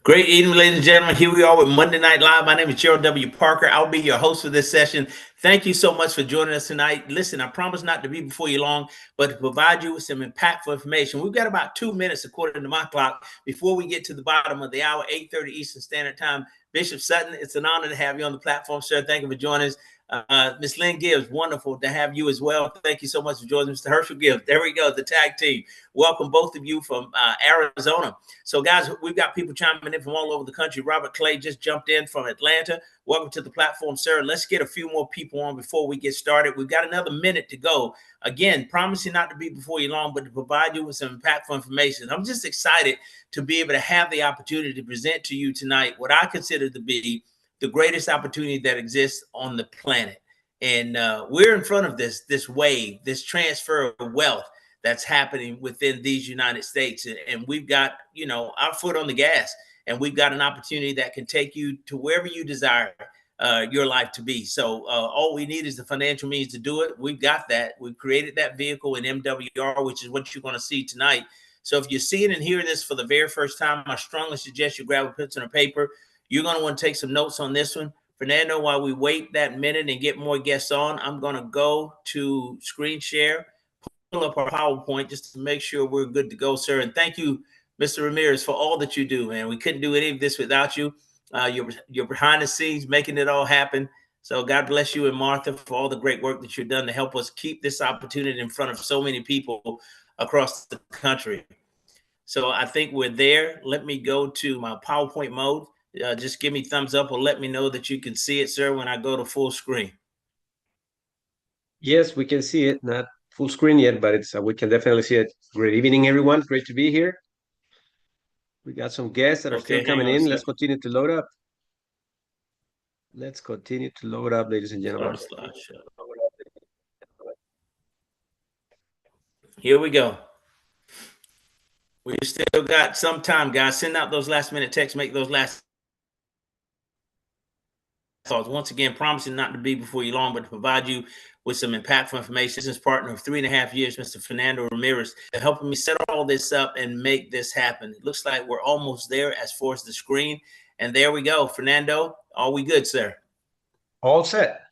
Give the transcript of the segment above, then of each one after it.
Great evening, ladies and gentlemen. Here we are with Monday Night Live. My name is Gerald W. Parker. I'll be your host for this session. Thank you so much for joining us tonight. Listen, I promise not to be before you long, but to provide you with some impactful information. We've got about 2 minutes, according to my clock, before we get to the bottom of the hour, 8:30 Eastern Standard Time. Bishop Sutton, it's an honor to have you on the platform, sir. Thank you for joining us. Miss Lynn Gibbs, wonderful to have you as well. Thank you so much for joining Mr. Herschel Gibbs. There we go, the tag team. Welcome both of you from Arizona. So, guys, we've got people chiming in from all over the country. Robert Clay just jumped in from Atlanta. Welcome to the platform, sir. Let's get a few more people on before we get started. We've got another minute to go. Again, promising not to be before you long, but to provide you with some impactful information. I'm just excited to be able to have the opportunity to present to you tonight what I consider to be the greatest opportunity that exists on the planet. And we're in front of this wave, this transfer of wealth that's happening within these United States. And we've got, our foot on the gas, and we've got an opportunity that can take you to wherever you desire your life to be. So all we need is the financial means to do it. We've got that. We've created that vehicle in MWR, which is what you're going to see tonight. So if you're seeing and hearing this for the very first time, I strongly suggest you grab a pencil and paper. You're going to want to take some notes on this one. Fernando, while we wait that minute and get more guests on, I'm going to go to screen share, pull up our PowerPoint just to make sure we're good to go, sir. And thank you, Mr. Ramirez, for all that you do, man. We couldn't do any of this without you. You're behind the scenes making it all happen. So God bless you and Martha for all the great work that you've done to help us keep this opportunity in front of so many people across the country. So I think we're there. Let me go to my PowerPoint mode. Just give me thumbs up or let me know that you can see it, sir, when I go to full screen. Yes, we can see it. Not full screen yet, but it's we can definitely see it. Great evening, everyone. Great to be here. We got some guests that are still coming in. Let's continue to load up. Let's continue to load up, ladies and gentlemen. Here we go. We still got some time, guys. Send out those last minute texts. Make those last calls. Once again, promising not to be before you long, but to provide you with some impactful information. Business partner of 3.5 years, Mr. Fernando Ramirez, helping me set all this up and make this happen. It looks like we're almost there as far as the screen. And there we go. Fernando, are we good, sir? All set.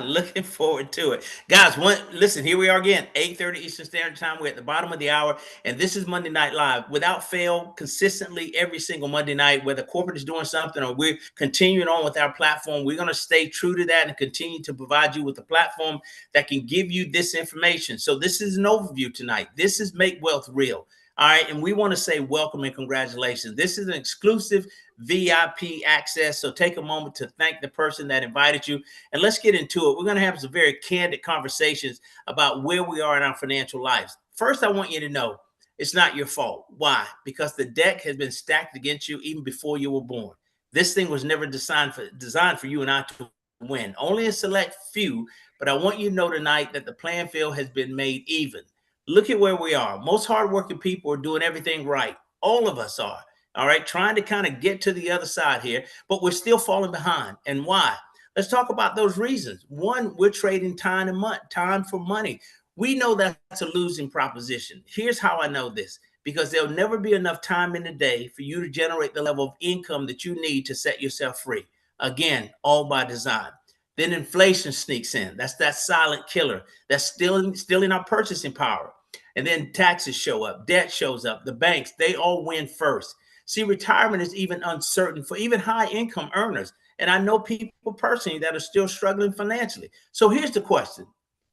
Looking forward to it. Guys, listen, here we are again, 8:30 Eastern Standard Time. We're at the bottom of the hour, and this is Monday Night Live. Without fail, consistently every single Monday night, whether corporate is doing something or we're continuing on with our platform, we're going to stay true to that and continue to provide you with a platform that can give you this information. So this is an overview tonight. This is Make Wealth Real. All right, and we want to say welcome and congratulations. This is an exclusive VIP access, so take a moment to thank the person that invited you, and let's get into it. We're going to have some very candid conversations about where we are in our financial lives. First, I want you to know it's not your fault. Why? Because the deck has been stacked against you even before you were born. This thing was never designed for you and I to win. Only a select few, but I want you to know tonight that the playing field has been made even. Look at where we are. Most hardworking people are doing everything right. All of us are. All right, trying to kind of get to the other side here, but we're still falling behind. And why? Let's talk about those reasons. One, we're trading time for money. We know that's a losing proposition. Here's how I know this. Because there'll never be enough time in the day for you to generate the level of income that you need to set yourself free. Again, all by design. Then inflation sneaks in. That's that silent killer. That's stealing our purchasing power. And then taxes show up, debt shows up, the banks, they all win first. See, retirement is even uncertain for even high income earners. And I know people personally that are still struggling financially. So here's the question.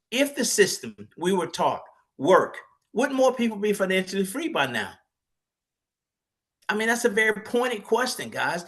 If the system we were taught work, wouldn't more people be financially free by now? I mean, that's a very pointed question, guys.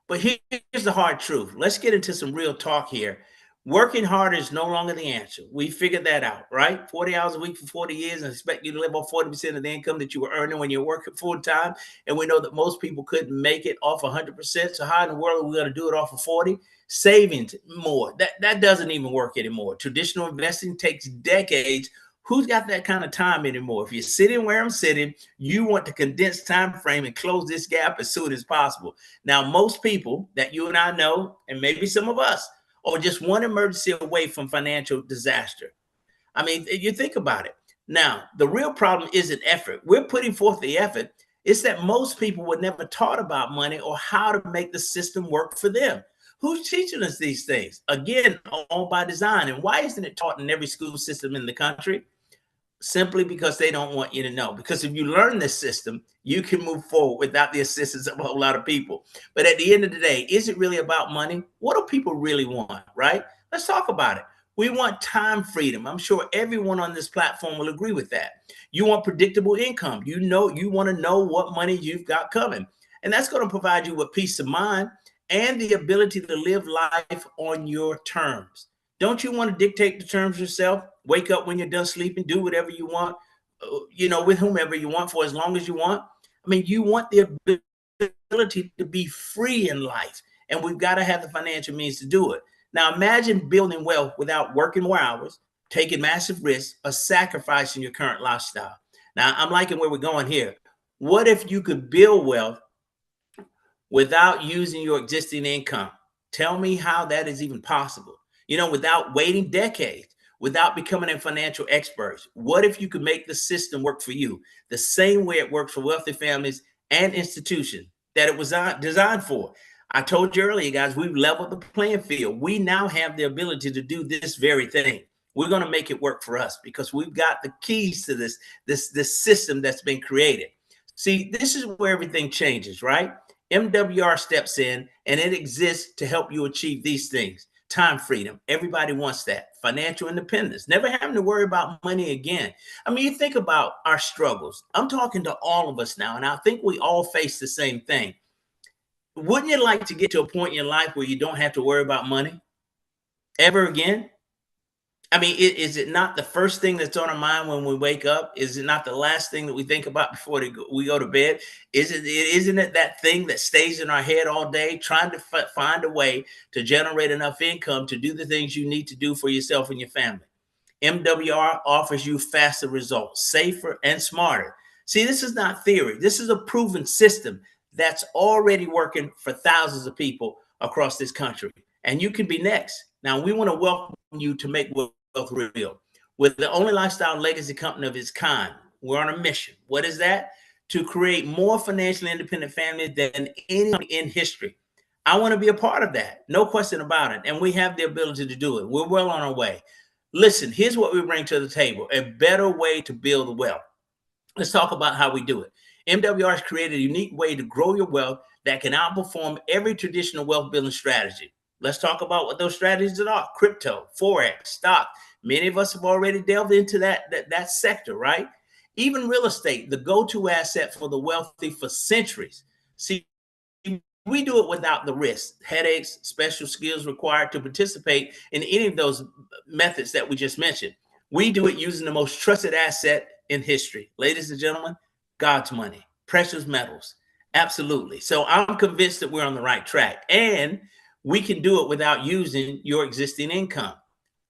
But here's the hard truth. Let's get into some real talk here. Working harder is no longer the answer. We figured that out, right? 40 hours a week for 40 years and expect you to live off 40% of the income that you were earning when you're working full time. And we know that most people couldn't make it off 100%. So how in the world are we going to do it off of 40? Savings more. That doesn't even work anymore. Traditional investing takes decades. Who's got that kind of time anymore? If you're sitting where I'm sitting, you want to condense time frame and close this gap as soon as possible. Now, most people that you and I know, and maybe some of us, or just one emergency away from financial disaster. I mean, you think about it. Now, the real problem isn't effort. We're putting forth the effort. It's that most people were never taught about money or how to make the system work for them. Who's teaching us these things? Again, all by design. And why isn't it taught in every school system in the country? Simply because they don't want you to know. Because if you learn this system, you can move forward without the assistance of a whole lot of people. But at the end of the day, is it really about money? What do people really want, right? Let's talk about it. We want time freedom. I'm sure everyone on this platform will agree with that. You want predictable income. You want to know what money you've got coming. And that's going to provide you with peace of mind and the ability to live life on your terms. Don't you want to dictate the terms yourself? Wake up when you're done sleeping, do whatever you want, with whomever you want for as long as you want. I mean, you want the ability to be free in life, and we've got to have the financial means to do it. Now, imagine building wealth without working more hours, taking massive risks, or sacrificing your current lifestyle. Now, I'm liking where we're going here. What if you could build wealth without using your existing income? Tell me how that is even possible. Without waiting decades, without becoming a financial expert. What if you could make the system work for you the same way it works for wealthy families and institutions that it was designed for? I told you earlier, guys, we've leveled the playing field. We now have the ability to do this very thing. We're going to make it work for us because we've got the keys to this system that's been created. See, this is where everything changes, right? MWR steps in and it exists to help you achieve these things. Time freedom. Everybody wants that. Financial independence. Never having to worry about money again. I mean, you think about our struggles. I'm talking to all of us now, and I think we all face the same thing. Wouldn't you like to get to a point in your life where you don't have to worry about money ever again? I mean, is it not the first thing that's on our mind when we wake up? Is it not the last thing that we think about before we go to bed? Isn't it that thing that stays in our head all day, trying to find a way to generate enough income to do the things you need to do for yourself and your family? MWR offers you faster results, safer and smarter. See, this is not theory. This is a proven system that's already working for thousands of people across this country. And you can be next. Now, we want to welcome you to Make Wealth Real. We're the only lifestyle legacy company of its kind. We're on a mission. What is that? To create more financially independent families than any in history. I want to be a part of that. No question about it. And we have the ability to do it. We're well on our way. Listen, here's what we bring to the table: a better way to build wealth. Let's talk about how we do it. MWR has created a unique way to grow your wealth that can outperform every traditional wealth building strategy. Let's talk about what those strategies are: crypto, forex, stock. Many of us have already delved into that sector, right? Even real estate, the go-to asset for the wealthy for centuries. See, we do it without the risk, headaches, special skills required to participate in any of those methods that we just mentioned. We do it using the most trusted asset in history. Ladies and gentlemen, God's money, precious metals. Absolutely. So I'm convinced that we're on the right track, and we can do it without using your existing income.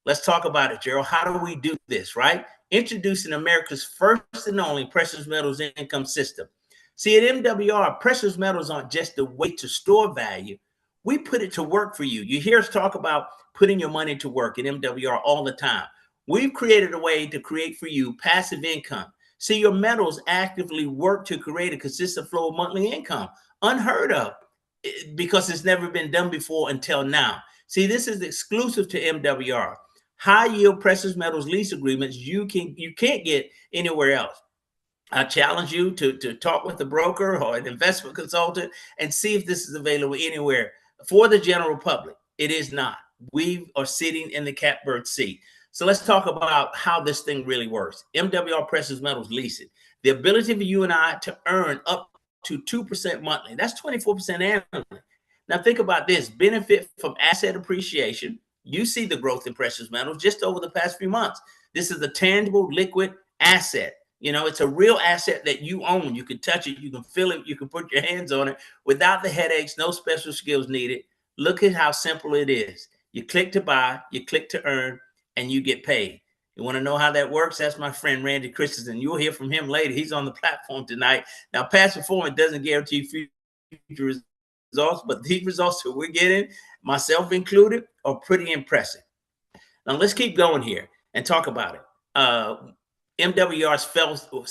Let's talk about it, Gerald. How do we do this, right? Introducing America's first and only precious metals income system. See, at MWR, precious metals aren't just a way to store value. We put it to work for you. You hear us talk about putting your money to work at MWR all the time. We've created a way to create for you passive income. See, your metals actively work to create a consistent flow of monthly income, unheard of, because it's never been done before until now. See, this is exclusive to MWR. High yield precious metals lease agreements you can't get anywhere else. I challenge you to talk with a broker or an investment consultant and see if this is available anywhere for the general public. It is not. We are sitting in the catbird seat. So let's talk about how this thing really works. MWR Precious Metals Leasing. The ability for you and I to earn up to 2% monthly. That's 24% annually. Now think about this: benefit from asset appreciation. You see the growth in precious metals just over the past few months. This is a tangible, liquid asset. It's a real asset that you own. You can touch it, you can feel it, you can put your hands on it without the headaches, no special skills needed. Look at how simple it is. You click to buy, you click to earn, and you get paid. You want to know how that works? That's my friend Randy Christensen. You'll hear from him later. He's on the platform tonight. Now, past performance doesn't guarantee future results, but these results that we're getting, myself included, are pretty impressive. Now, let's keep going here and talk about it. MWR's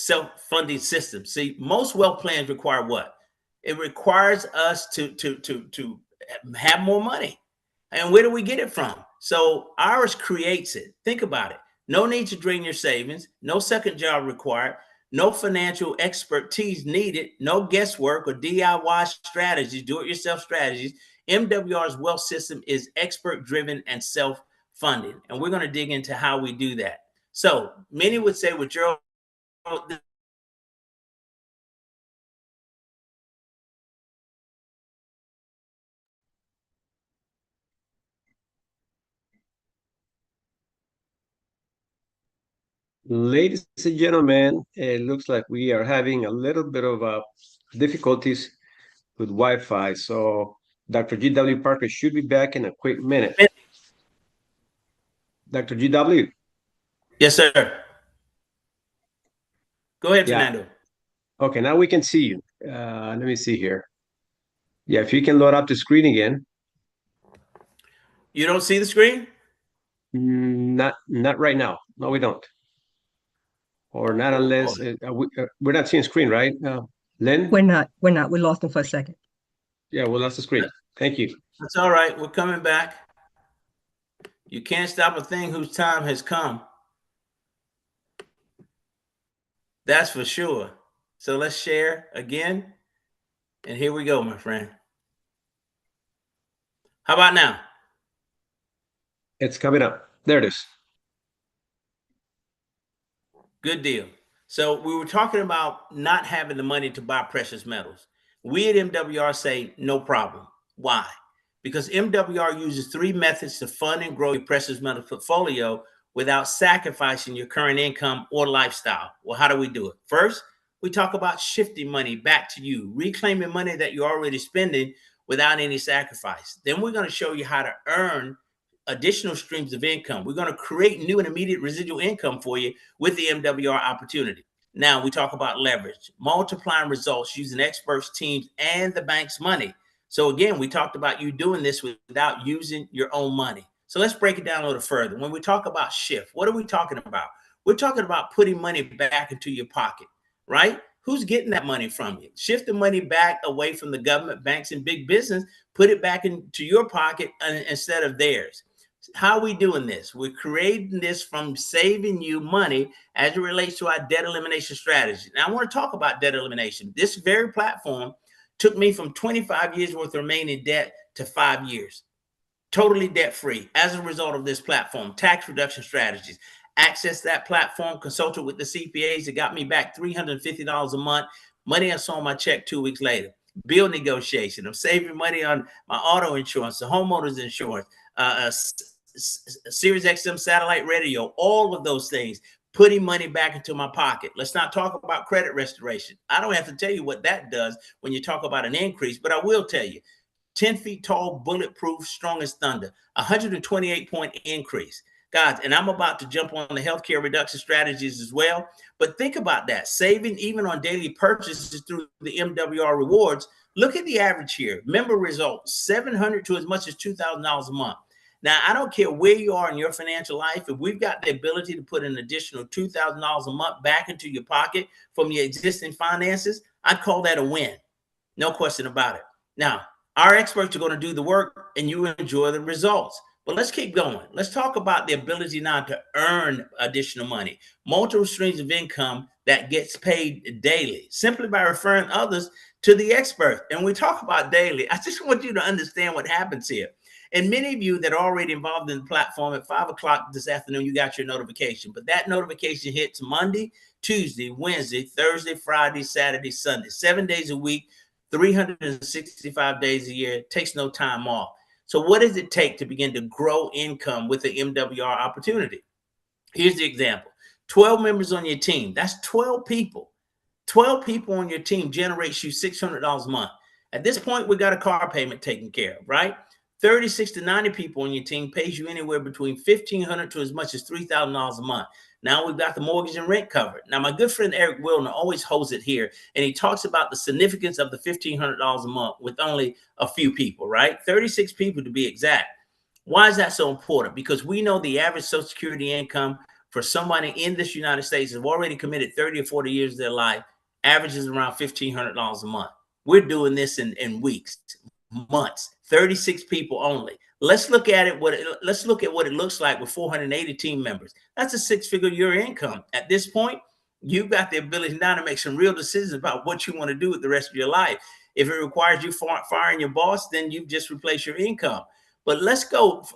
self-funding system. See, most wealth plans require what? It requires us to have more money. And where do we get it from? So ours creates it. Think about it. No need to drain your savings, no second job required, no financial expertise needed, no guesswork or DIY strategies, do-it-yourself strategies. MWR's wealth system is expert-driven and self-funding. And we're going to dig into how we do that. So many would say, well, Gerald, Ladies and gentlemen, it looks like we are having a little bit of difficulties with Wi-Fi. So Dr. G.W. Parker should be back in a quick minute. Dr. G.W. Yes, sir. Go ahead, Yeah. Fernando. Okay, now we can see you. Let me see here. Yeah, if you can load up the screen again. You don't see the screen? Not right now. No, we don't. Or not unless we're not seeing screen, right? Lynn? We're not. We lost him for a second. Yeah, we lost the screen. Thank you. That's all right. We're coming back. You can't stop a thing whose time has come. That's for sure. So let's share again. And here we go, my friend. How about now? It's coming up. There it is. Good deal. So we were talking about not having the money to buy precious metals. We at MWR say no problem. Why? Because MWR uses 3 methods to fund and grow your precious metal portfolio without sacrificing your current income or lifestyle. Well, how do we do it? First, we talk about shifting money back to you, reclaiming money that you're already spending without any sacrifice. Then we're going to show you how to earn additional streams of income. We're going to create new and immediate residual income for you with the MWR opportunity. Now we talk about leverage, multiplying results using experts, teams, and the bank's money. So again, we talked about you doing this without using your own money. So let's break it down a little further. When we talk about shift, what are we talking about? We're talking about putting money back into your pocket, right? Who's getting that money from you? Shift the money back away from the government, banks, and big business. Put it back into your pocket instead of theirs. How are we doing this? We're creating this from saving you money as it relates to our debt elimination strategy. Now, I want to talk about debt elimination. This very platform took me from 25 years worth of remaining debt to 5 years, totally debt-free as a result of this platform. Tax reduction strategies. Access that platform, consulted with the CPAs that got me back $350 a month. Money I saw on my check 2 weeks later. Bill negotiation. I'm saving money on my auto insurance, the homeowner's insurance, Sirius XM satellite radio, all of those things, putting money back into my pocket. Let's not talk about credit restoration. I don't have to tell you what that does when you talk about an increase, but I will tell you, 10 feet tall, bulletproof, strong as thunder, 128-point increase. Guys, and I'm about to jump on the healthcare reduction strategies as well. But think about that, saving even on daily purchases through the MWR rewards. Look at the average here. Member results, $700 to as much as $2,000 a month. Now, I don't care where you are in your financial life. If we've got the ability to put an additional $2,000 a month back into your pocket from your existing finances, I'd call that a win. No question about it. Now, our experts are going to do the work and you enjoy the results. But let's keep going. Let's talk about the ability now to earn additional money, multiple streams of income that gets paid daily, simply by referring others to the expert. And we talk about daily. I just want you to understand what happens here. And many of you that are already involved in the platform, at 5 o'clock this afternoon, you got your notification. But that notification hits Monday, Tuesday, Wednesday, Thursday, Friday, Saturday, Sunday, 7 days a week, 365 days a year. It takes no time off. So what does it take to begin to grow income with the MWR opportunity? Here's the example. 12 members on your team. That's 12 people. 12 people on your team generates you $600 a month. At this point, we got a car payment taken care of, right? 36 to 90 people on your team pays you anywhere between $1,500 to as much as $3,000 a month. Now we've got the mortgage and rent covered. Now, my good friend Eric Wilner always holds it here, and he talks about the significance of the $1,500 a month with only a few people, right? 36 people to be exact. Why is that so important? Because we know the average Social Security income for somebody in this United States who've already committed 30 or 40 years of their life averages around $1,500 a month. We're doing this in weeks, months, 36 people only. Let's look at it. Let's look at what it looks like with 480 team members. That's a six-figure year income. At this point, you've got the ability now to make some real decisions about what you want to do with the rest of your life. If it requires you firing your boss, then you've just replaced your income. But let's go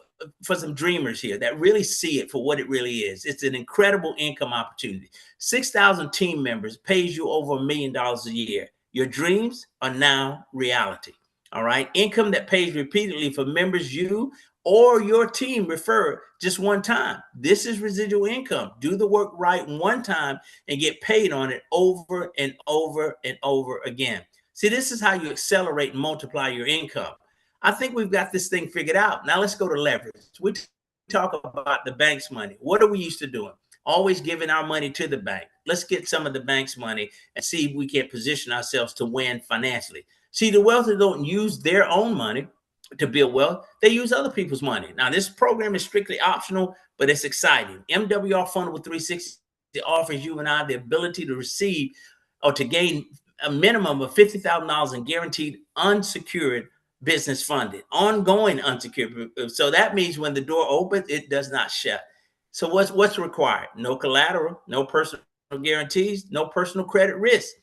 for some dreamers here that really see it for what it really is. It's an incredible income opportunity. 6,000 team members pays you over $1 million a year. Your dreams are now reality. All right. Income that pays repeatedly for members you or your team refer just one time. This is residual income. Do the work right one time and get paid on it over and over and over again. See, this is how you accelerate and multiply your income. I think we've got this thing figured out. Now let's go to leverage. We talk about the bank's money. What are we used to doing? Always giving our money to the bank. Let's get some of the bank's money and see if we can position ourselves to win financially. See, the wealthy don't use their own money to build wealth. They use other people's money. Now, this program is strictly optional, but it's exciting. MWR Fundable 360 offers you and I the ability to receive or to gain a minimum of $50,000 in guaranteed unsecured business funded, ongoing unsecured. So that means when the door opens, it does not shut. So what's required? No collateral, no personal guarantees, no personal credit risk.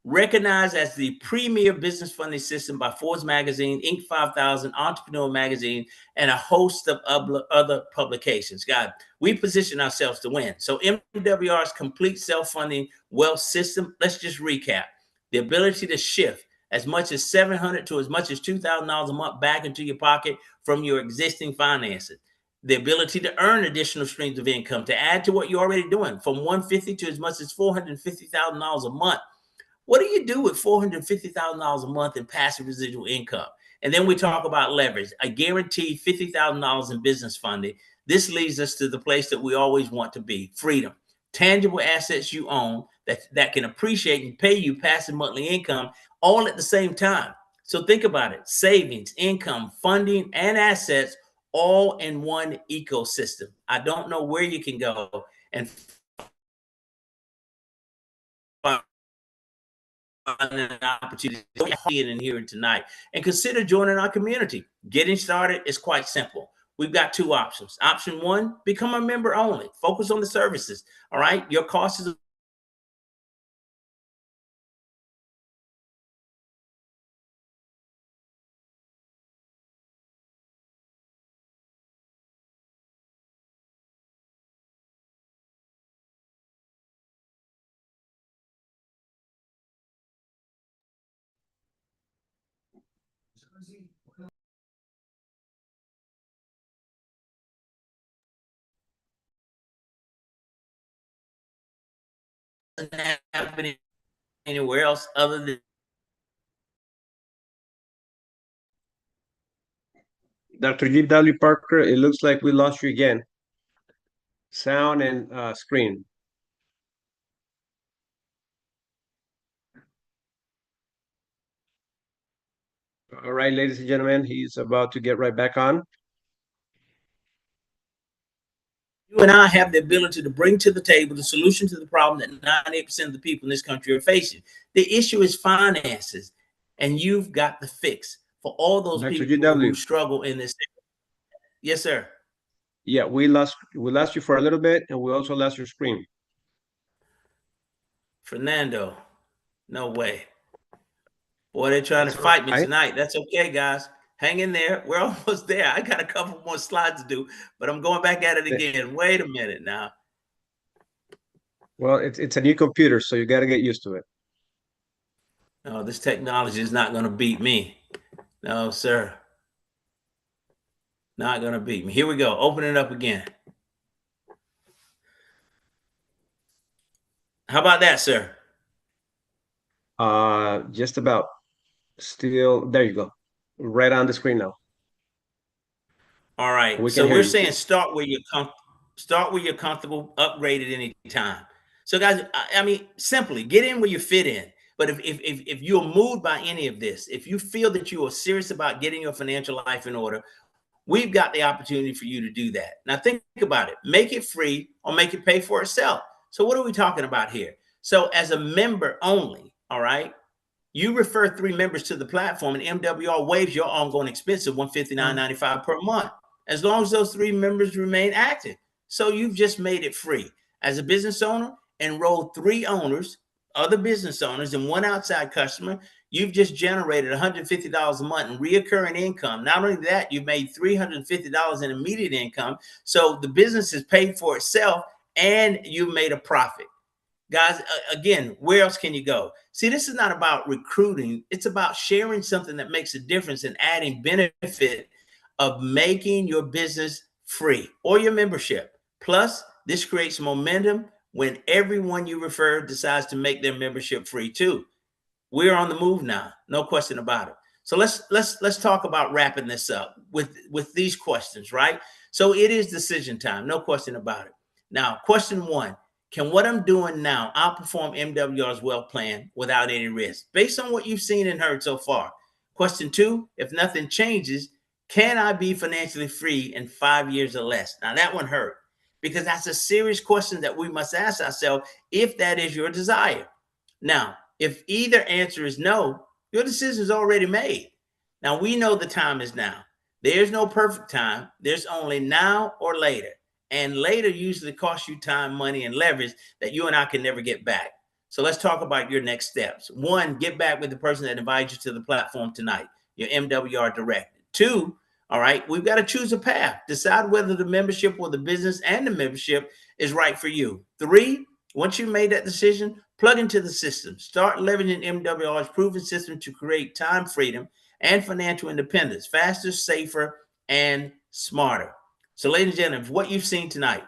Recognized as the premier business funding system by Forbes Magazine, Inc. 5000, Entrepreneur Magazine, and a host of other publications. God, we position ourselves to win. So MWR's complete self-funding wealth system, let's just recap. The ability to shift as much as $700 to as much as $2,000 a month back into your pocket from your existing finances. The ability to earn additional streams of income, to add to what you're already doing, from $150,000 to as much as $450,000 a month. What do you do with $450,000 a month in passive residual income? And then we talk about leverage, a guaranteed $50,000 in business funding. This leads us to the place that we always want to be: freedom. Tangible assets you own that can appreciate and pay you passive monthly income all at the same time. So think about it: savings, income, funding, and assets all in one ecosystem. I don't know where you can go and find an opportunity in here tonight, and consider joining our community. Getting started is quite simple. We've got two options. Option one, become a member only. Focus on the services. All right. Your cost is happening anywhere else other than Dr. G.W. Parker, it looks like we lost you again. Sound and screen. All right, ladies and gentlemen, he's about to get right back on. you and I have the ability to bring to the table the solution to the problem that 98% of the people in this country are facing. The issue is finances, and you've got the fix for all those Dr. people GW. who struggle in this area. Yes, sir. Yeah, we lost you for a little bit, and we also lost your screen. Fernando, no way. Boy, they're trying to fight me tonight. That's okay, guys. Hang in there. We're almost there. I got a couple more slides to do, but I'm going back at it again. Wait a minute now. Well, it's a new computer, so you got to get used to it. No, this technology is not going to beat me. No, sir. Not going to beat me. Here we go. Open it up again. How about that, sir? Just about. Still, there you go. Right on the screen now. All right. So we're saying start where you're comfortable, upgrade at any time. So guys, I mean, simply get in where you fit in. But if you're moved by any of this, if you feel that you are serious about getting your financial life in order, we've got the opportunity for you to do that. Now think about it. Make it free or make it pay for itself. So what are we talking about here? So as a member only, all right, you refer 3 members to the platform and MWR waives your ongoing expense of $159.95 per month, as long as those 3 members remain active. So you've just made it free. As a business owner, enroll 3 owners, other business owners, and 1 outside customer. You've just generated $150 a month in reoccurring income. Not only that, you've made $350 in immediate income. So the business is paid for itself and you made a profit. Guys, again, where else can you go? See, this is not about recruiting. It's about sharing something that makes a difference and adding benefit of making your business free or your membership. Plus, this creates momentum when everyone you refer decides to make their membership free too. We're on the move now, no question about it. So let's talk about wrapping this up with these questions, right? So it is decision time, no question about it. Now, question 1. Can what I'm doing now outperform MWR's wealth plan without any risk? Based on what you've seen and heard so far. Question 2, if nothing changes, can I be financially free in 5 years or less? Now that one hurt because that's a serious question that we must ask ourselves if that is your desire. Now, if either answer is no, your decision is already made. Now we know the time is now. There's no perfect time. There's only now or later. And later usually costs you time, money, and leverage that you and I can never get back. So let's talk about your next steps. 1, get back with the person that invited you to the platform tonight, your MWR director. 2, all right, we've got to choose a path. Decide whether the membership or the business and the membership is right for you. 3, once you've made that decision, plug into the system. Start leveraging MWR's proven system to create time freedom and financial independence, faster, safer, and smarter. So ladies and gentlemen, if what you've seen tonight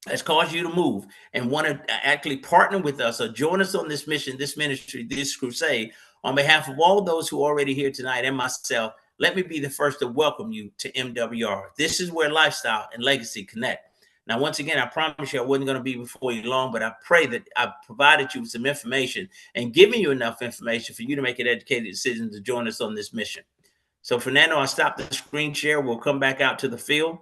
has caused you to move and want to actually partner with us or join us on this mission, this ministry, this crusade, on behalf of all those who are already here tonight and myself, let me be the first to welcome you to MWR. This is where lifestyle and legacy connect. Now, once again, I promise you I wasn't going to be before you long, but I pray that I've provided you with some information and given you enough information for you to make an educated decision to join us on this mission. So, Fernando, I'll stop the screen share. We'll come back out to the field.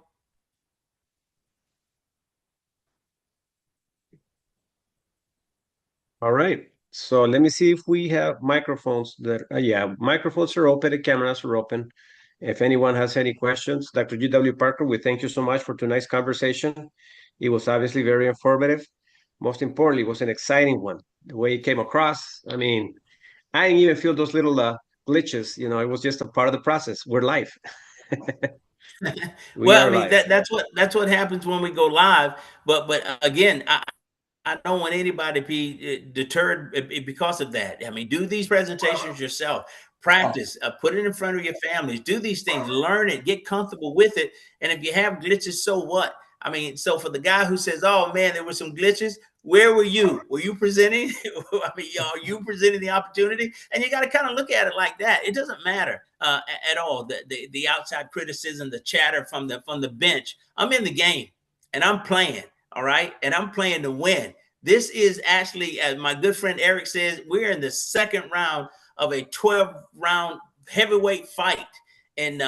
All right. So let me see if we have microphones that, yeah, microphones are open, the cameras are open. If anyone has any questions, Dr. G.W. Parker, we thank you so much for tonight's conversation. It was obviously very informative. Most importantly, it was an exciting one. The way it came across, I mean, I didn't even feel those little glitches. You know, it was just a part of the process. We're live. Well, I mean, that's what happens when we go live. But again, I don't want anybody to be deterred because of that. I mean, do these presentations yourself. Practice, put it in front of your families, do these things, learn it, get comfortable with it. And if you have glitches, so what? I mean, so for the guy who says, oh man, there were some glitches, where were you? Were you presenting? I mean, are you presenting the opportunity? And you got to kind of look at it like that. It doesn't matter at all. The outside criticism, the chatter from the bench. I'm in the game and I'm playing. All right. And I'm playing to win. This is actually, as my good friend Eric says, we're in the second round of a 12-round heavyweight fight. And,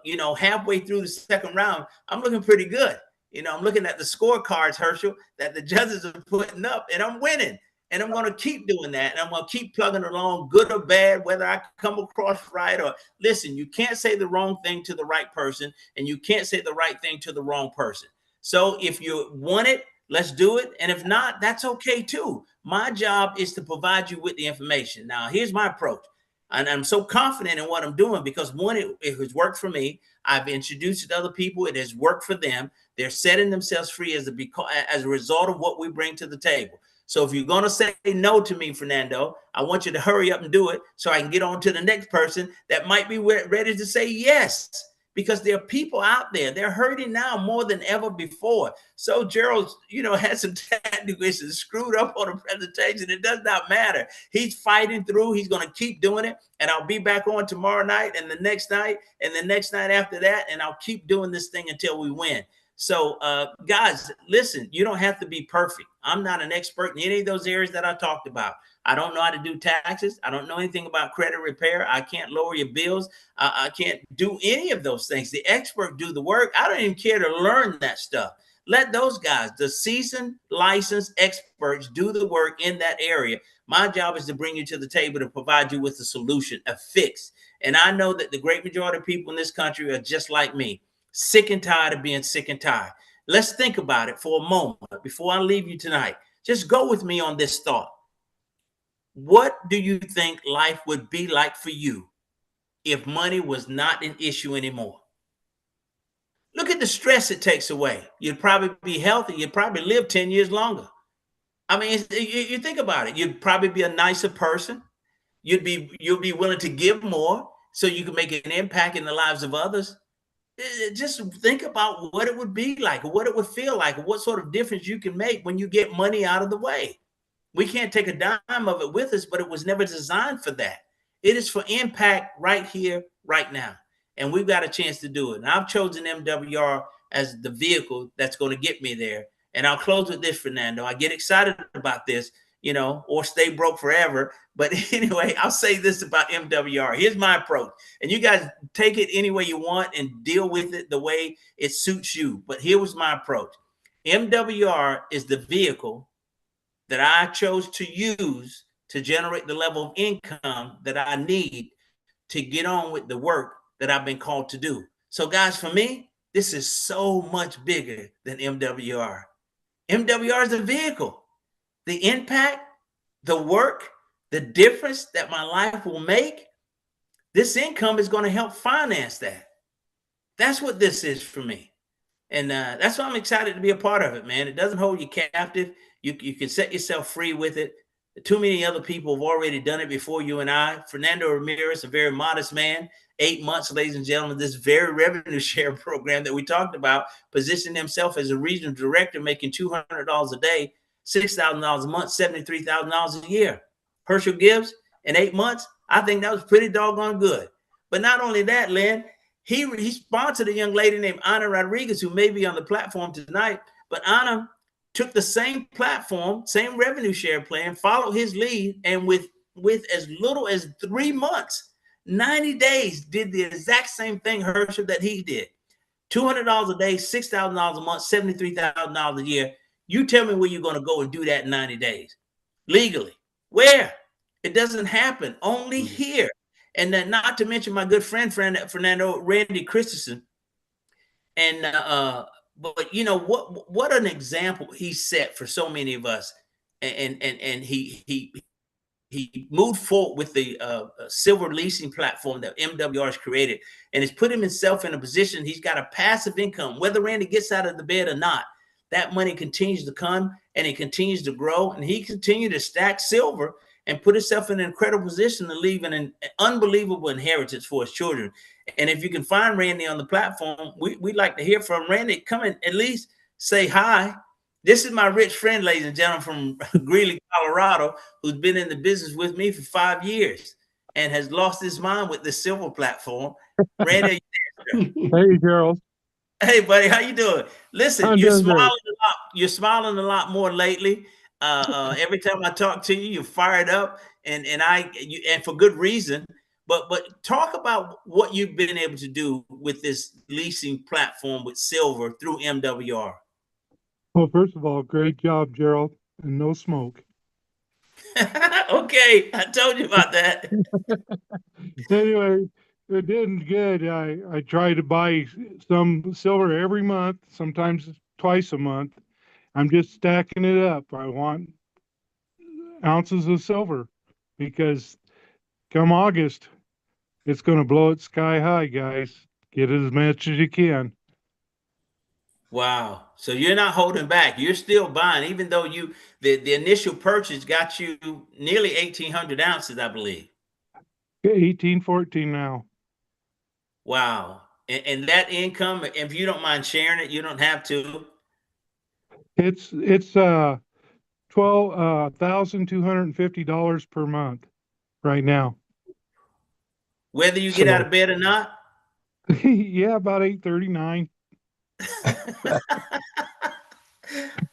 you know, halfway through the second round, I'm looking pretty good. You know, I'm looking at the scorecards, Herschel, that the judges are putting up, and I'm winning. And I'm going to keep doing that. And I'm going to keep plugging along, good or bad, whether I come across right or listen, you can't say the wrong thing to the right person, and you can't say the right thing to the wrong person. So if you want it, let's do it. And if not, that's okay too. My job is to provide you with the information. Now, here's my approach. And I'm so confident in what I'm doing because one, it has worked for me. I've introduced it to other people. It has worked for them. They're setting themselves free as a result of what we bring to the table. So if you're going to say no to me, Fernando, I want you to hurry up and do it so I can get on to the next person that might be ready to say yes. Because there are people out there, they're hurting now more than ever before. So Gerald, you know, had some technical issues, screwed up on the presentation. It does not matter. He's fighting through. He's going to keep doing it. And I'll be back on tomorrow night and the next night and the next night after that. And I'll keep doing this thing until we win. So, guys, listen, you don't have to be perfect. I'm not an expert in any of those areas that I talked about. I don't know how to do taxes. I don't know anything about credit repair. I can't lower your bills. I can't do any of those things. The expert do the work. I don't even care to learn that stuff. Let those guys, the seasoned, licensed experts, do the work in that area. My job is to bring you to the table to provide you with a solution, a fix. And I know that the great majority of people in this country are just like me, sick and tired of being sick and tired. Let's think about it for a moment before I leave you tonight. Just go with me on this thought. What do you think life would be like for you if money was not an issue anymore? Look at the stress it takes away. You'd probably be healthy. You'd probably live 10 years longer. I mean, you think about it. You'd probably be a nicer person. You'll be willing to give more so you can make an impact in the lives of others. Just think about what it would be like, what it would feel like, what sort of difference you can make when you get money out of the way. We can't take a dime of it with us, but it was never designed for that. It is for impact right here, right now. And we've got a chance to do it. And I've chosen MWR as the vehicle that's going to get me there. And I'll close with this, Fernando. I get excited about this, or stay broke forever. But anyway, I'll say this about MWR. Here's my approach. And you guys take it any way you want and deal with it the way it suits you. But here was my approach. MWR is the vehicle that I chose to use to generate the level of income that I need to get on with the work that I've been called to do. So guys, for me, this is so much bigger than MWR. MWR is a vehicle. The impact, the work, the difference that my life will make, this income is going to help finance that. That's what this is for me. And that's why I'm excited to be a part of it, man. It doesn't hold you captive. You can set yourself free with it. Too many other people have already done it before you and I. Fernando Ramirez, a very modest man, 8 months, ladies and gentlemen, this very revenue share program that we talked about, positioned himself as a regional director, making $200 a day, $6,000 a month, $73,000 a year. Herschel Gibbs, in 8 months, I think that was pretty doggone good. But not only that, Lynn, he sponsored a young lady named Ana Rodriguez, who may be on the platform tonight. But Ana took the same platform, same revenue share plan, followed his lead, and with as little as 3 months, 90 days, did the exact same thing, Herschel, that he did. $200 a day, $6,000 a month, $73,000 a year. You tell me where you're going to go and do that in 90 days legally. Where? It doesn't happen. Only here. And then, not to mention my good friend Fernando Randy Christensen. And but what an example he set for so many of us. And he moved forward with the silver leasing platform that MWR has created, and has put himself in a position. He's got a passive income, whether Randy gets out of the bed or not. That money continues to come, and it continues to grow, and he continued to stack silver and put himself in an incredible position to leave an unbelievable inheritance for his children. And if you can find Randy on the platform, we'd like to hear from Randy. Come and at least say hi. This is my rich friend, ladies and gentlemen, from Greeley, Colorado, who's been in the business with me for 5 years and has lost his mind with the silver platform. Randy, hey, Gerald. Hey, buddy, how you doing? Listen, I'm you're doing smiling great. a lot. You're smiling a lot more lately. Every time I talk to you, you're fired up, and for good reason. But talk about what you've been able to do with this leasing platform with silver through MWR. Well, first of all, great job, Gerald, and no smoke. Okay, I told you about that. Anyway, it did good. I try to buy some silver every month, sometimes twice a month. I'm just stacking it up. I want ounces of silver because come August, it's going to blow it sky high, guys. Get as much as you can. Wow. So you're not holding back. You're still buying, even though the initial purchase got you nearly 1,800 ounces, I believe. 1814 now. Wow. And that income, if you don't mind sharing it, you don't have to. It's $12,250 per month right now. Whether you get out of bed or not? Yeah, about 8:39.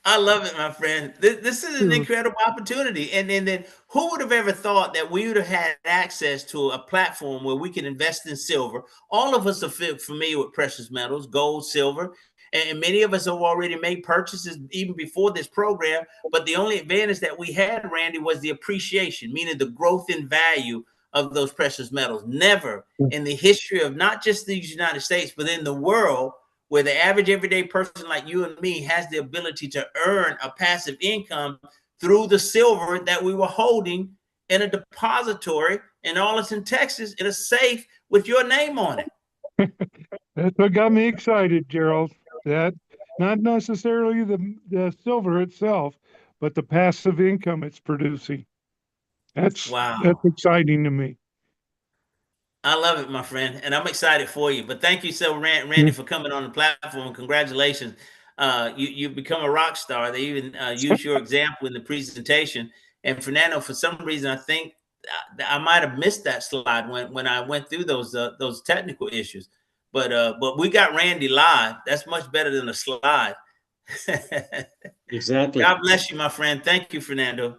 I love it, my friend. This is an incredible opportunity. And then who would have ever thought that we would have had access to a platform where we can invest in silver? All of us are familiar with precious metals, gold, silver, and many of us have already made purchases even before this program. But the only advantage that we had, Randy, was the appreciation, meaning the growth in value of those precious metals. Never in the history of not just the United States, but in the world, where the average everyday person like you and me has the ability to earn a passive income through the silver that we were holding in a depository in Arlington, Texas, in a safe with your name on it. That's what got me excited, Gerald. That not necessarily the silver itself, but the passive income it's producing. That's exciting to me. I love it, my friend, and I'm excited for you. But thank you so, Randy, for coming on the platform. Congratulations. You've become a rock star. They even used your example in the presentation. And Fernando, for some reason, I think I might have missed that slide when I went through those technical issues. But we got Randy live. That's much better than a slide. Exactly. God bless you, my friend. Thank you, Fernando.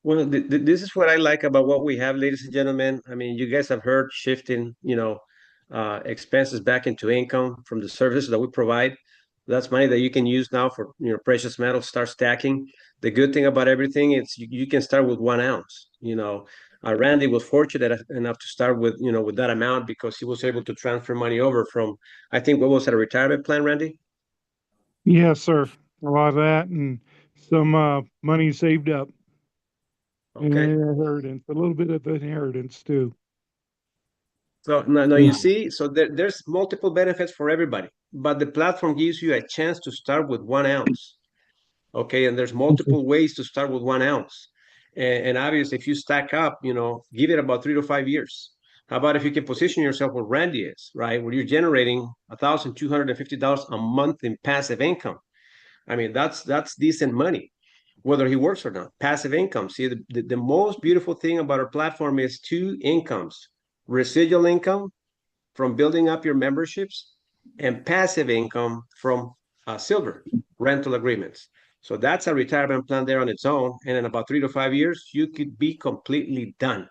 Well, this is what I like about what we have, ladies and gentlemen. I mean, you guys have heard shifting, expenses back into income from the services that we provide. That's money that you can use now for, precious metals, start stacking. The good thing about everything is you can start with 1 ounce. Randy was fortunate enough to start with, with that amount because he was able to transfer money over from, I think, what was it, a retirement plan, Randy? Yes, sir. A lot of that and some money saved up. Okay. And inheritance, a little bit of inheritance too. So now you see, so there's multiple benefits for everybody, but the platform gives you a chance to start with 1 ounce. Okay, and there's multiple ways to start with 1 ounce. And obviously, if you stack up, give it about 3 to 5 years. How about if you can position yourself where Randy is, right? Where you're generating $1,250 a month in passive income. I mean, that's decent money, whether he works or not. Passive income. See, the most beautiful thing about our platform is 2 incomes: residual income from building up your memberships and passive income from silver rental agreements. So that's a retirement plan there on its own. And in about 3 to 5 years, you could be completely done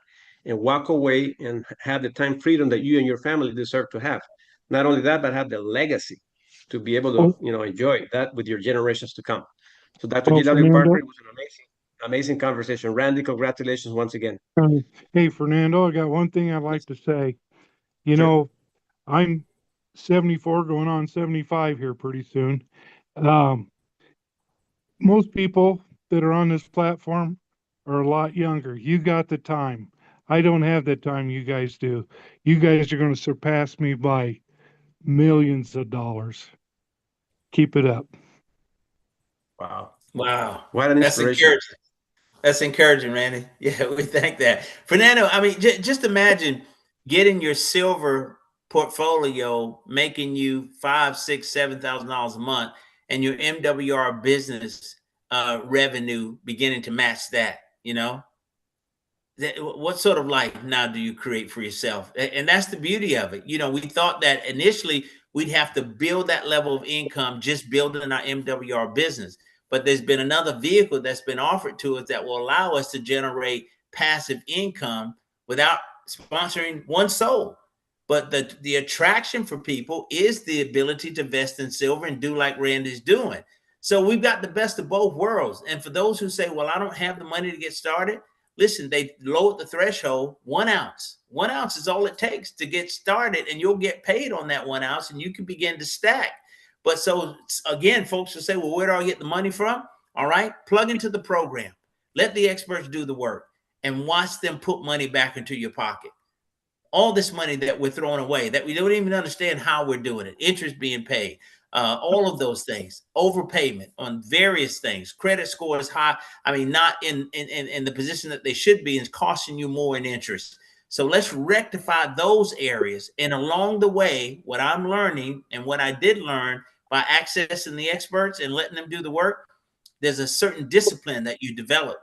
and walk away and have the time freedom that you and your family deserve to have. Not only that, but have the legacy to be able to, enjoy that with your generations to come. So Dr. G.W. Parker, it was an amazing conversation. Randy, congratulations once again. Hey, Fernando, I got one thing I'd like to say. I'm 74 going on 75 here pretty soon. Most people that are on this platform are a lot younger. You got the time. I don't have the time you guys do. You guys are going to surpass me by millions of dollars. Keep it up. Wow. What an inspiration. That's encouraging, Randy. Yeah, we thank that. Fernando, I mean, just imagine getting your silver portfolio making you $5,000, $6,000, $7,000 a month, and your MWR business revenue beginning to match that. What sort of life now do you create for yourself? And that's the beauty of it. We thought that initially we'd have to build that level of income just building our MWR business. But there's been another vehicle that's been offered to us that will allow us to generate passive income without sponsoring one soul. But the attraction for people is the ability to invest in silver and do like Randy's doing. So we've got the best of both worlds. And for those who say, well, I don't have the money to get started, listen, they lowered the threshold 1 ounce. 1 ounce is all it takes to get started, and you'll get paid on that 1 ounce, and you can begin to stack. But so again, folks will say, well, where do I get the money from? All right, plug into the program. Let the experts do the work and watch them put money back into your pocket. All this money that we're throwing away, that we don't even understand how we're doing it, interest being paid, all of those things, overpayment on various things, credit score is high. I mean, not in the position that they should be, and it's costing you more in interest. So let's rectify those areas. And along the way, what I'm learning and what I did learn by accessing the experts and letting them do the work, there's a certain discipline that you develop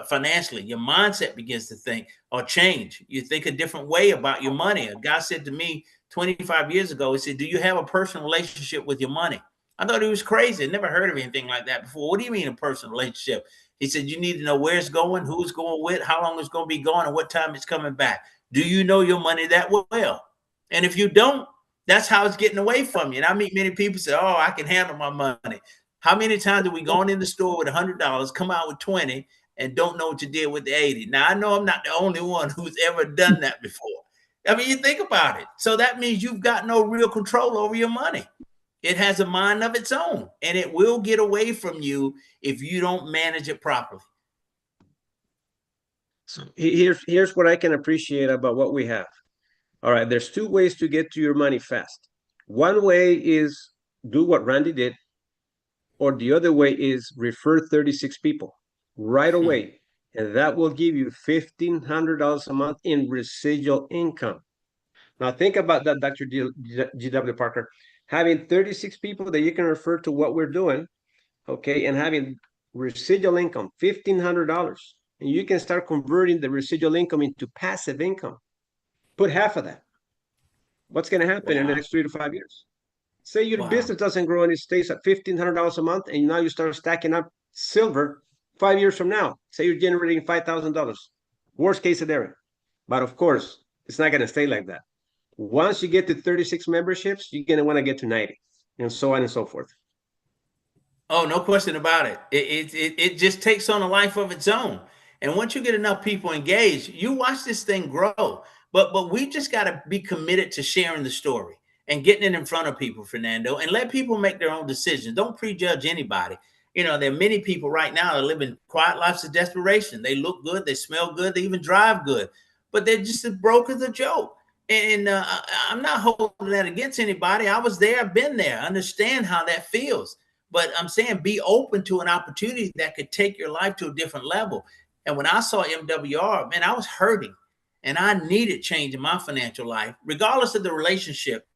financially. Your mindset begins to think or change. You think a different way about your money. A guy said to me 25 years ago. He said, do you have a personal relationship with your money? I thought he was crazy. I never heard of anything like that before. What do you mean a personal relationship? He said, you need to know where it's going, who it's going with, how long it's going to be going, and what time it's coming back. Do you know your money that well? And if you don't, that's how it's getting away from you. And I meet many people say, oh, I can handle my money. How many times have we gone in the store with $100, come out with 20, and don't know what you did with the 80? Now, I know I'm not the only one who's ever done that before. I mean, you think about it. So that means you've got no real control over your money. It has a mind of its own, and it will get away from you if you don't manage it properly. So here's what I can appreciate about what we have. All right, there's two ways to get to your money fast. One way is do what Randy did, or the other way is refer 36 people right away. And that will give you $1,500 a month in residual income. Now think about that, Dr. G.W. Parker. Having 36 people that you can refer to what we're doing, okay, and having residual income, $1,500, and you can start converting the residual income into passive income. Put half of that. What's going to happen in the next 3 to 5 years? Say your business doesn't grow and it stays at $1,500 a month, and now you start stacking up silver 5 years from now. Say you're generating $5,000. Worst case scenario. But of course, it's not going to stay like that. Once you get to 36 memberships, you're going to want to get to 90, and so on and so forth. Oh, no question about it. It just takes on a life of its own. And once you get enough people engaged, you watch this thing grow. But we just got to be committed to sharing the story and getting it in front of people, Fernando, and let people make their own decisions. Don't prejudge anybody. You know, there are many people right now that live in quiet lives of desperation. They look good, they smell good, they even drive good, but they're just as broke as a joke. And I'm not holding that against anybody. I was there, I've been there, I understand how that feels. But I'm saying be open to an opportunity that could take your life to a different level. And when I saw MWR, man, I was hurting and I needed change in my financial life, regardless of the relationship.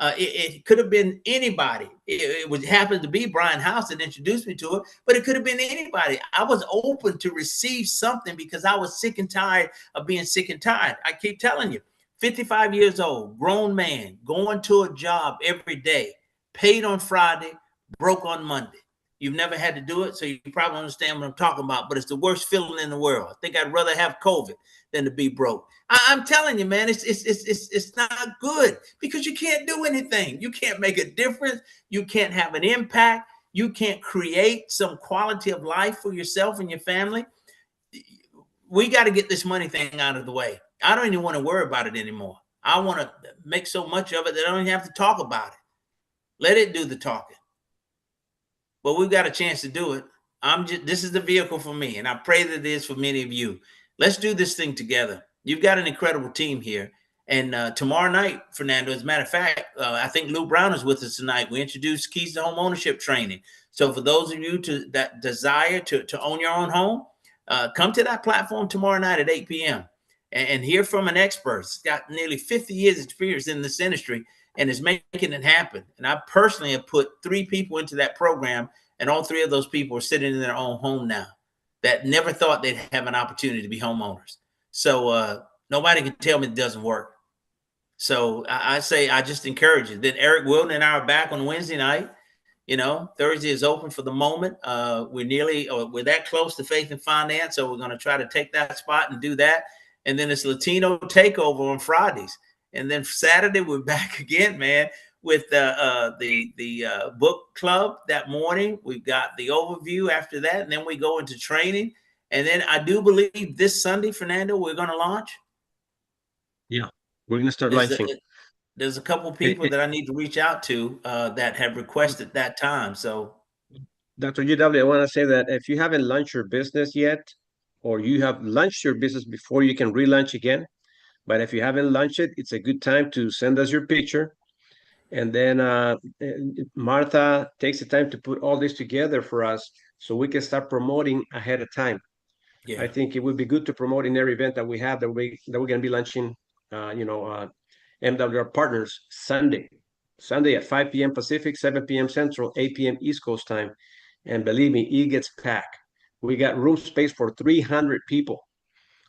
It could have been anybody. It would happen to be Brian House that introduced me to it, but it could have been anybody. I was open to receive something because I was sick and tired of being sick and tired. I keep telling you, 55 years old, grown man, going to a job every day, paid on Friday, broke on Monday. You've never had to do it, so you probably understand what I'm talking about, but it's the worst feeling in the world. I think I'd rather have COVID than to be broke. I'm telling you, man, it's not good because you can't do anything. You can't make a difference. You can't have an impact. You can't create some quality of life for yourself and your family. We got to get this money thing out of the way. I don't even want to worry about it anymore. I want to make so much of it that I don't even have to talk about it. Let it do the talking. But we've got a chance to do it. This is the vehicle for me, and I pray that it is for many of you. Let's do this thing together. You've got an incredible team here. And tomorrow night, Fernando, as a matter of fact, I think Lou Brown is with us tonight. We introduced Keys to Home Ownership training. So for those of you that desire to own your own home, come to that platform tomorrow night at 8 p.m. and hear from an expert. He's got nearly 50 years experience in this industry and is making it happen. And I personally have put 3 people into that program, and all 3 of those people are sitting in their own home now that never thought they'd have an opportunity to be homeowners. So nobody can tell me it doesn't work. So I say, I just encourage you. Then Eric Wilton and I are back on Wednesday night. You know, Thursday is open for the moment. We're that close to Faith and Finance, so we're going to try to take that spot and do that. And then it's Latino Takeover on Fridays. And then Saturday, we're back again, man, with the book club that morning. We've got the overview after that, and then we go into training. And then I do believe this Sunday, Fernando, we're going to launch. Yeah, we're going to start launching. There's a couple people that I need to reach out to that have requested that time. So, Dr. GW, I want to say that if you haven't launched your business yet, or you have launched your business before, you can relaunch again. But if you haven't launched it, it's a good time to send us your picture. And then Martha takes the time to put all this together for us so we can start promoting ahead of time. Yeah. I think it would be good to promote in every event that we have that we're going to be launching, MWR Partners Sunday at 5 p.m. Pacific, 7 p.m. Central, 8 p.m. East Coast time. And believe me, it gets packed. We got room space for 300 people.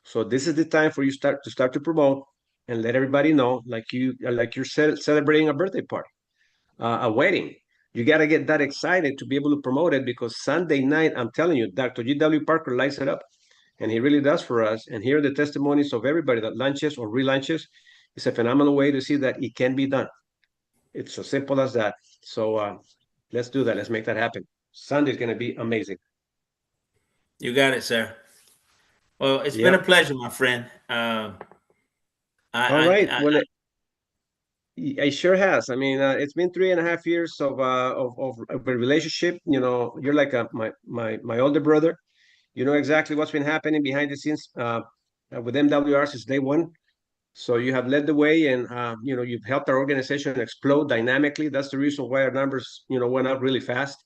So this is the time for you to start to promote and let everybody know, like you're celebrating a birthday party, a wedding. You got to get that excited to be able to promote it, because Sunday night, I'm telling you, Dr. G.W. Parker lights it up, and he really does for us. And here are the testimonies of everybody that lunches or relunches. It's a phenomenal way to see that it can be done. It's as simple as that. So let's do that. Let's make that happen. Sunday's going to be amazing. You got it, sir. Well, it's been a pleasure, my friend. All right. Well, it sure has. I mean, it's been 3.5 years of a relationship. You know, you're like my older brother. You know exactly what's been happening behind the scenes with MWR since day one. So you have led the way, and you know, you've helped our organization explode dynamically. That's the reason why our numbers, you know, went up really fast.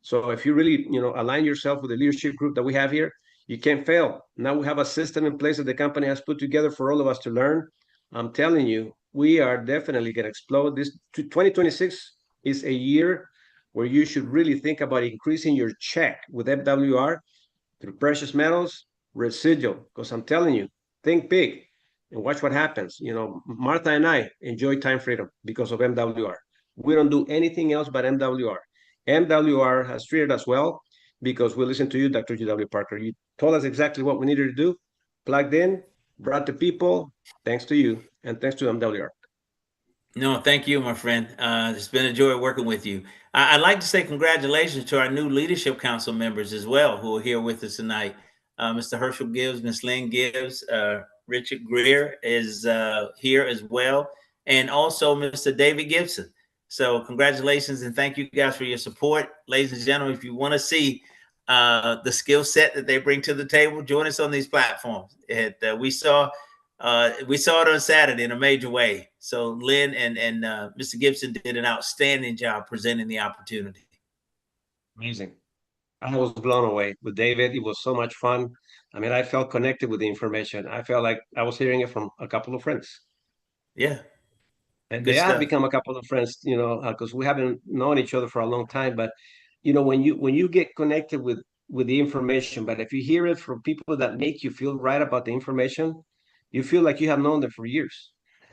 So if you really, you know, align yourself with the leadership group that we have here, you can't fail. Now we have a system in place that the company has put together for all of us to learn. I'm telling you, we are definitely going to explode. This 2026 is a year where you should really think about increasing your check with MWR through precious metals, residual, because I'm telling you, think big and watch what happens. You know, Martha and I enjoy time freedom because of MWR. We don't do anything else but MWR. MWR has treated us well because we listened to you, Dr. G.W. Parker. You told us exactly what we needed to do, plugged in, brought the people, thanks to you, and thanks to MWR. No, thank you, my friend. It's been a joy working with you. I'd like to say congratulations to our new leadership council members as well, who are here with us tonight. Mr. Herschel Gibbs, Ms. Lynn Gibbs, Richard Greer is here as well, and also Mr. David Gibson. So congratulations and thank you guys for your support. Ladies and gentlemen, if you want to see the skill set that they bring to the table, join us on these platforms. We saw it on Saturday in a major way. So Lynn and Mr. Gibson did an outstanding job presenting the opportunity. Amazing. I was blown away with David. It was so much fun. I mean, I felt connected with the information. I felt like I was hearing it from a couple of friends. Yeah. And they have become a couple of friends, you know, because we haven't known each other for a long time. But, you know, when you get connected with the information, but if you hear it from people that make you feel right about the information, you feel like you have known them for years.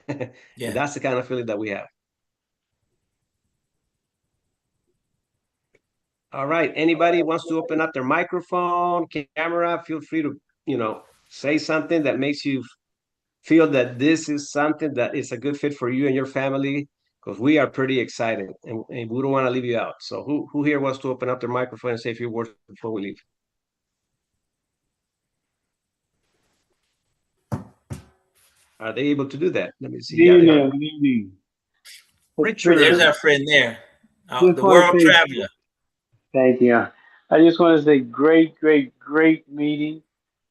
Yeah. And that's the kind of feeling that we have. All right. Anybody wants to open up their microphone, camera, feel free to, you know, say something that makes you feel that this is something that is a good fit for you and your family, because we are pretty excited and we don't want to leave you out. So who here wants to open up their microphone and say a few words before we leave? Are they able to do that? Let me see. Yeah, they are. Richard. There's our friend there, the world traveler. Thank you. I just want to say great, great, great meeting.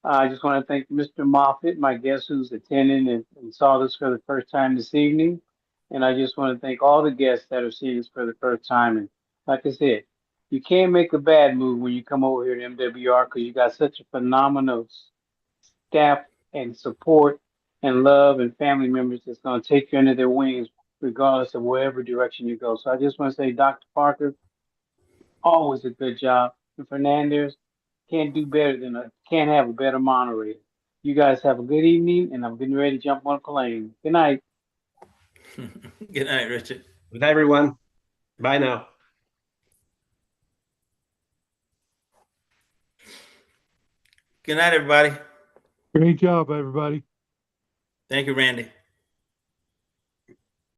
I just want to thank Mr. Moffitt, my guest who's attending and saw this for the first time this evening. And I just want to thank all the guests that are seeing this for the first time. And like I said, you can't make a bad move when you come over here to MWR because you got such a phenomenal staff and support and love and family members that's going to take you under their wings regardless of wherever direction you go. So I just want to say, Dr. Parker, always a good job. And Fernandez can't have a better moderator. You guys have a good evening, and I'm getting ready to jump on a plane. Good night. Good night, Richard. Good night, everyone. Bye now. Good night, everybody. Great job, everybody. Thank you, Randy.